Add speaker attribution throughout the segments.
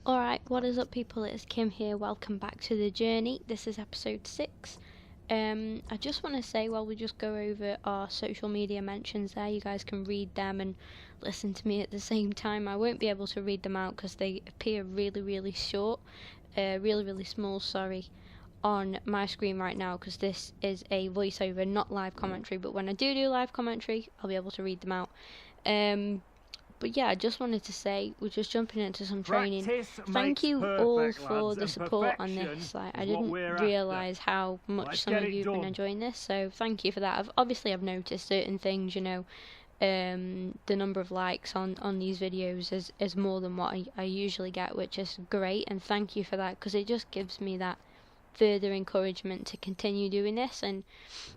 Speaker 1: Alright, what is up people, it's Kim here, welcome back to the journey. This is episode 6. I just want to say while we just go over our social media mentions there, you guys can read them and listen to me at the same time. I won't be able to read them out because they appear really short, really small, sorry, on my screen right now because this is a voiceover, not live commentary, but when I do live commentary, I'll be able to read them out. But yeah, I just wanted to say, we're just jumping into some training. Thank you all for the support on this. Like, I didn't realise how much some of you have been enjoying this, so thank you for that. I've noticed certain things, you know. The number of likes on these videos is more than what I usually get, which is great, and thank you for that, because it just gives me that further encouragement to continue doing this, and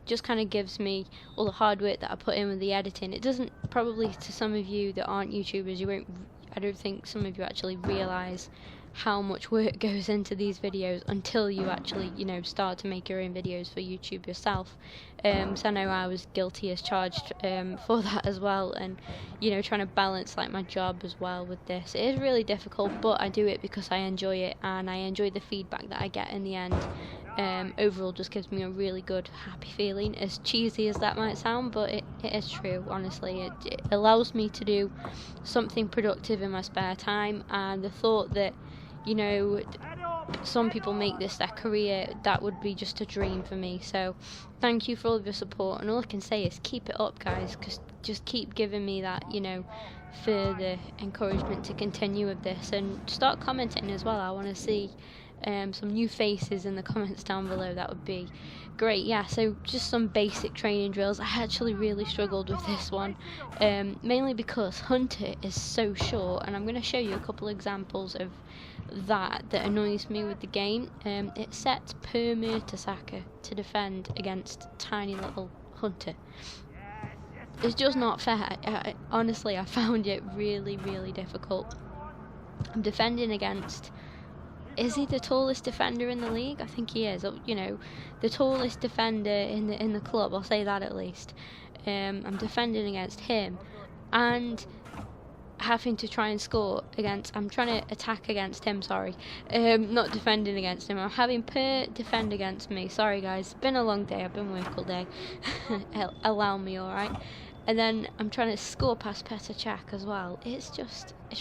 Speaker 1: just kind of gives me all the hard work that I put in with the editing. It doesn't, probably to some of you that aren't YouTubers, I don't think some of you actually realise how much work goes into these videos until you actually, you know, start to make your own videos for YouTube yourself. So I know I was guilty as charged for that as well, and you know, trying to balance like my job as well with this. It is really difficult, but I do it because I enjoy it, and I enjoy the feedback that I get in the end. Overall just gives me a really good, happy feeling, as cheesy as that might sound, but it is true, honestly. It allows me to do something productive in my spare time, and the thought that, you know, some people make this their career, that would be just a dream for me. So thank you for all of your support, and all I can say is keep it up, guys, because just keep giving me that, you know, further encouragement to continue with this, and start commenting as well. I want to see some new faces in the comments down below. That would be great. Yeah, so just some basic training drills. I actually really struggled with this one, mainly because Hunter is so short, and I'm going to show you a couple examples of that annoys me with the game. It sets per Mertesacker to defend against tiny little Hunter. It's just not fair. Honestly, I found it really difficult. I'm defending against, is he the tallest defender in the league? I think he is. You know, the tallest defender in the club. I'll say that at least. I'm defending against him, and having to try and score against. I'm trying to attack against him. Sorry, not defending against him. I'm having Per defend against me. Sorry, guys. It's been a long day. I've been working all day. Allow me, all right. And then I'm trying to score past Petr Cech as well. It's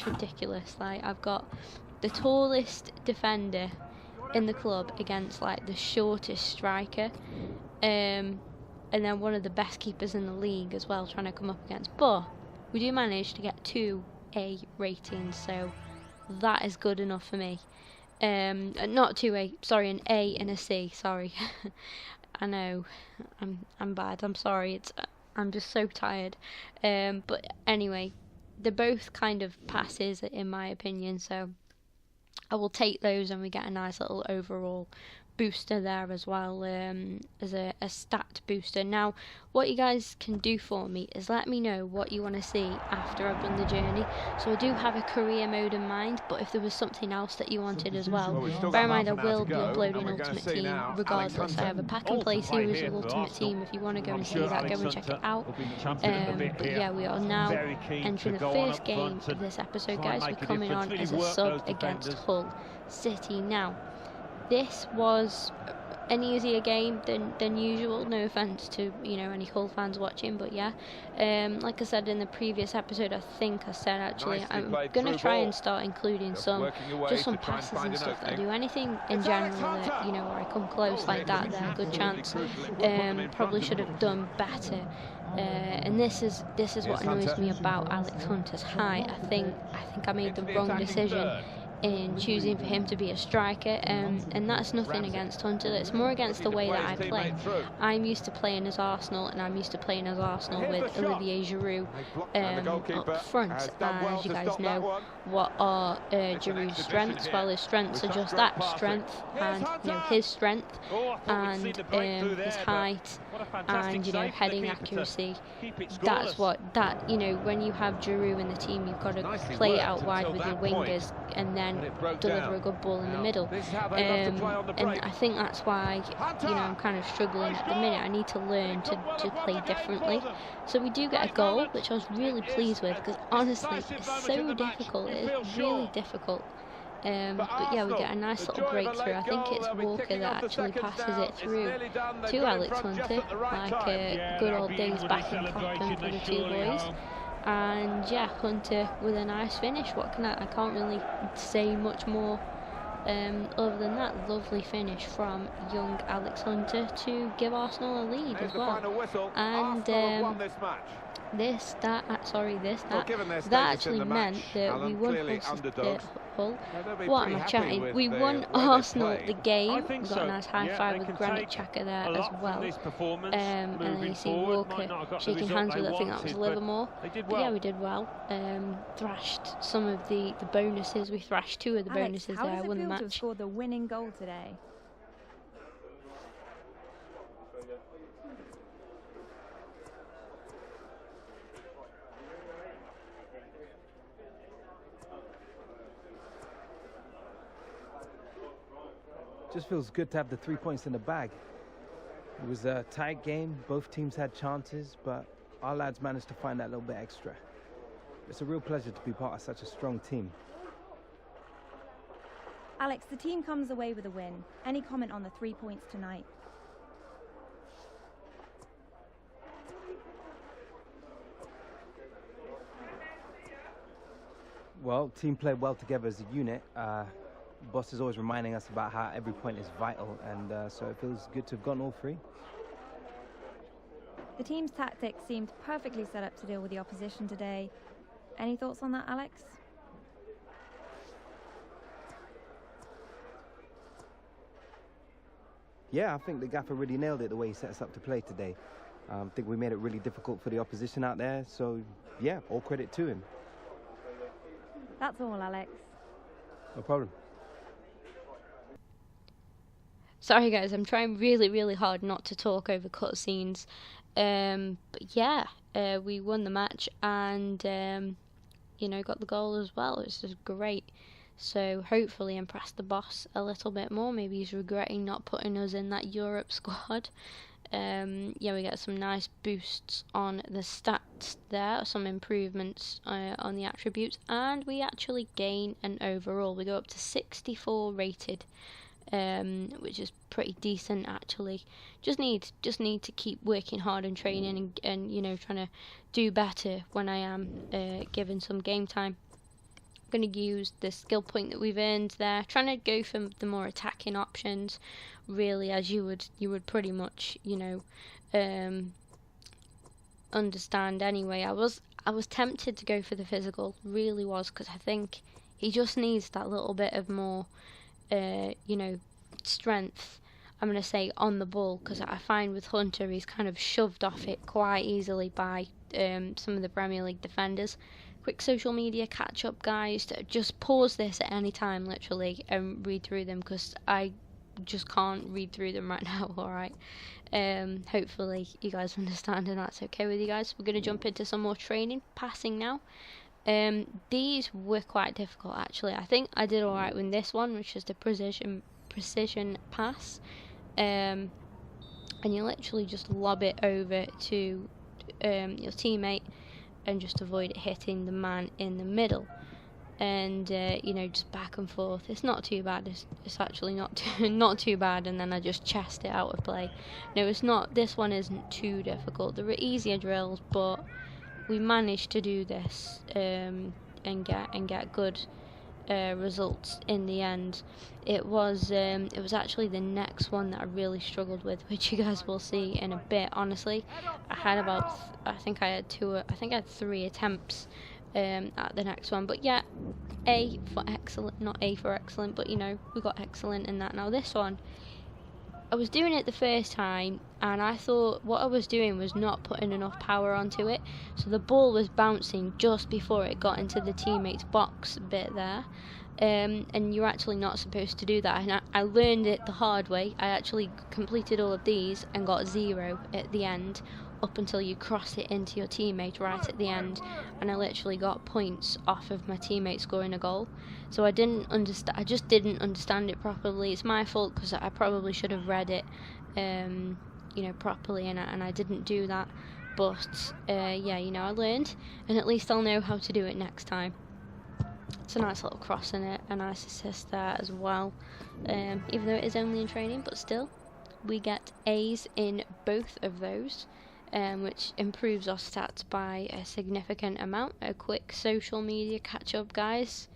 Speaker 1: ridiculous. Like, I've got the tallest defender in the club against like the shortest striker, and then one of the best keepers in the league as well, trying to come up against. But we do manage to get 2 A ratings, so that is good enough for me. Not 2A, sorry, an A and a C. Sorry, I know I'm bad. I'm sorry. I'm just so tired. But anyway, they're both kind of passes in my opinion, so I will take those, and we get a nice little overall booster there as well, as a stat booster. Now, what you guys can do for me is let me know what you want to see after I've done the journey. So I do have a career mode in mind, but if there was something else that you wanted as well, bear in mind I will be uploading Ultimate Team regardless. I have a pack and play series of Ultimate Team. If you want to go and see that, go and check it out. But yeah, we are now entering the first game of this episode, guys. We're coming on as a sub against Hull City. Now, this was an easier game than usual. No offense to, you know, any Hull fans watching, but yeah, like I said in the previous episode, I think I said actually, I'm gonna try and start including some passes and stuff that I do. Anything in general that, you know, where I come close like that, there's a good chance. Probably should have done better. And this is what annoys me about Alex Hunter's height. I think I made the wrong decision in choosing for him to be a striker, and that's nothing against Hunter. It's more against the way that I play. I'm used to playing as Arsenal, and I'm used to playing as Arsenal with Olivier Giroud up front. As you guys know, what are Giroud's strengths? Well, his strengths are just that, strength, and you know, his strength, and his height, and you know, heading accuracy. That's what you know, when you have Giroud in the team, you've got to play it out wide with your wingers, and then deliver a good ball in the middle. And I think that's why, you know, I'm kind of struggling at the minute. I need to learn to play differently. So we do get a goal, which I was really pleased with, because honestly, it's so difficult. It is really difficult But yeah, we get a nice little breakthrough. I think it's Walker that actually passes it through to Alex Hunter, like good old days back in Clapham for the two boys. And yeah, Hunter with a nice finish. What can I can't really say much more other than that. Lovely finish from young Alex Hunter to give Arsenal a lead as well. And that actually meant that we won Hull. What am I chatting? We won Arsenal the game. We got a nice high five with Granit Xhaka there as well. And then you see Walker shaking hands with, I think that was Livermore. But yeah, we did well. Thrashed some of the bonuses. We thrashed two of the bonuses there. Won the match.
Speaker 2: To have scored the winning goal today?
Speaker 3: Just feels good to have the 3 points in the bag. It was a tight game. Both teams had chances, but our lads managed to find that little bit extra. It's a real pleasure to be part of such a strong team.
Speaker 2: Alex, the team comes away with a win. Any comment on the 3 points tonight?
Speaker 3: Well, team played well together as a unit. Boss is always reminding us about how every point is vital, and so it feels good to have gotten all three.
Speaker 2: The team's tactics seemed perfectly set up to deal with the opposition today. Any thoughts on that, Alex?
Speaker 3: Yeah, I think the gaffer really nailed it the way he set us up to play today. I think we made it really difficult for the opposition out there, so yeah, all credit to him.
Speaker 2: That's all, Alex.
Speaker 3: No problem.
Speaker 1: Sorry guys, I'm trying really hard not to talk over cutscenes. But yeah, we won the match and you know, got the goal as well. It's just great. So hopefully impress the boss a little bit more. Maybe he's regretting not putting us in that Europe squad. Yeah, we get some nice boosts on the stats there, some improvements on the attributes, and we actually gain an overall. We go up to 64 rated, which is pretty decent actually. Just need to keep working hard and training and you know, trying to do better when I am given some game time. I'm going to use the skill point that we've earned there, trying to go for the more attacking options, really, as you would pretty much, you know, understand anyway. I was tempted to go for the physical, really was, because I think he just needs that little bit of more you know, strength, I'm going to say, on the ball, because I find with Hunter he's kind of shoved off it quite easily by some of the Premier League defenders. Quick social media catch up, guys. Just pause this at any time, literally, and read through them, because I just can't read through them right now. Alright, hopefully you guys understand and that's okay with you guys. We're going to jump into some more training, passing now. These were quite difficult actually. I think I did alright with this one, which is the precision pass, and you literally just lob it over to your teammate and just avoid it hitting the man in the middle, and you know, just back and forth. It's not too bad. It's actually not too bad. And then I just chest it out of play. No, it's not. This one isn't too difficult. There are easier drills, but we managed to do this and get good results in the end. It was actually the next one that I really struggled with, which you guys will see in a bit. Honestly, I had about I think I had 3 attempts at the next one, but yeah, A for excellent, not A for excellent, but you know, we got excellent in that. Now this one, I was doing it the first time and I thought what I was doing was not putting enough power onto it, so the ball was bouncing just before it got into the teammate's box bit there, and you're actually not supposed to do that, and I learned it the hard way. I actually completed all of these and got 0 at the end, up until you cross it into your teammate right at the end, and I literally got points off of my teammate scoring a goal. So I just didn't understand it properly. It's my fault, because I probably should have read it you know, properly, and I didn't do that. But yeah, you know, I learned, and at least I'll know how to do it next time. It's a nice little cross in it, a nice assist there as well. Even though it is only in training, but still, we get A's in both of those, which improves our stats by a significant amount. A quick social media catch-up, guys.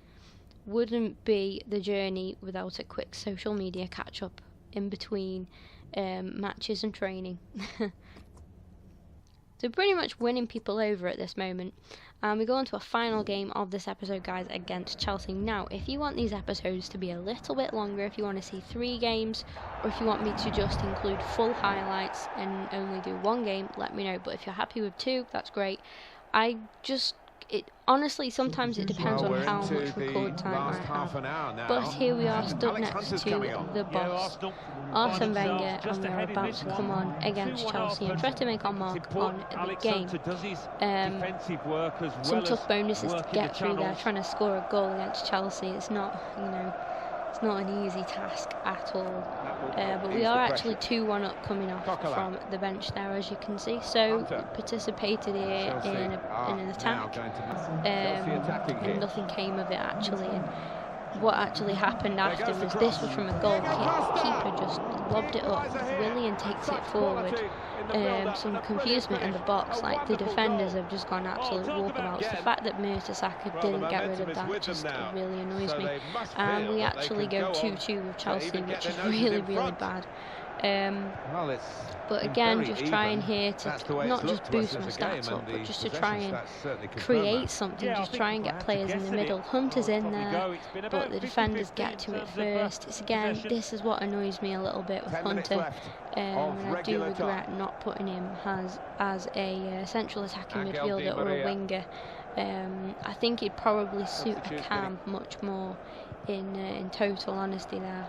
Speaker 1: Wouldn't be the journey without a quick social media catch-up in between matches and training. So pretty much winning people over at this moment. And we go on to a final game of this episode, guys, against Chelsea. Now, if you want these episodes to be a little bit longer, if you want to see 3 games, or if you want me to just include full highlights and only do 1 game, let me know. But if you're happy with 2, that's great. Honestly, sometimes it depends on how much record time I have. But here we are, stood next to the boss, Arsene Wenger, and we're about to come on against Chelsea and try to make our mark on the game. Some tough bonuses to get through there, trying to score a goal against Chelsea. It's not, it's not an easy task at all. But we are actually 2-1 up coming off from the bench there, as you can see. So participated here in an attack, and nothing came of it actually. And what actually happened after was this was from a goal kick. Keeper just lobbed it up. Willian takes it forward. Some confusement in the box, like the defenders have just gone absolute walkabouts. The fact that Mertesacker didn't get rid of that just really annoys me. And we actually go 2-2 with Chelsea, which is really, really bad. But again, just trying here to not just boost my stats up, but just to try and create something, just try and get players in the middle. Hunter's in there, but the defenders get to it first. It's again, this is what annoys me a little bit with Hunter, and I do regret not putting him as a central attacking midfielder or a winger. I think he'd probably suit a Cam much more in total honesty there.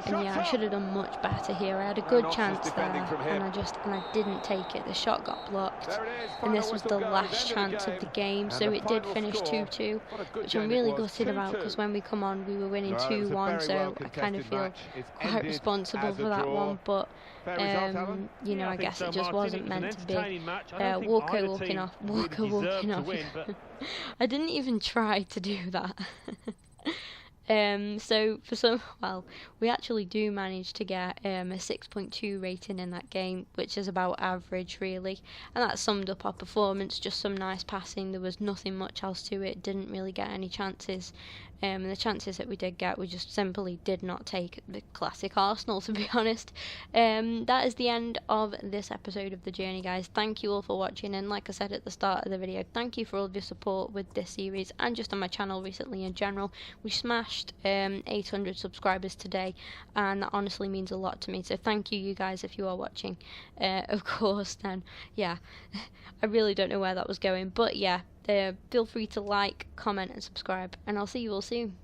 Speaker 1: And yeah, I should have done much better here. I had a good chance there, and I didn't take it. The shot got blocked, and this was the last chance of the game, so it did finish 2-2, which I'm really gutted about, because when we come on we were winning 2-1, so I kind of feel quite responsible for that one. But I guess it just wasn't meant to be. Walker walking off. I didn't even try to do that. So we actually do manage to get a 6.2 rating in that game, which is about average really, and that summed up our performance. Just some nice passing, there was nothing much else to it, didn't really get any chances, and the chances that we did get, we just simply did not take. The classic Arsenal, to be honest. That is the end of this episode of The Journey, guys. Thank you all for watching, and like I said at the start of the video, thank you for all of your support with this series and just on my channel recently in general. We smashed 800 subscribers today, and that honestly means a lot to me, so thank you guys if you are watching. Of course, then yeah, I really don't know where that was going, but yeah, feel free to like, comment and subscribe, and I'll see you all soon.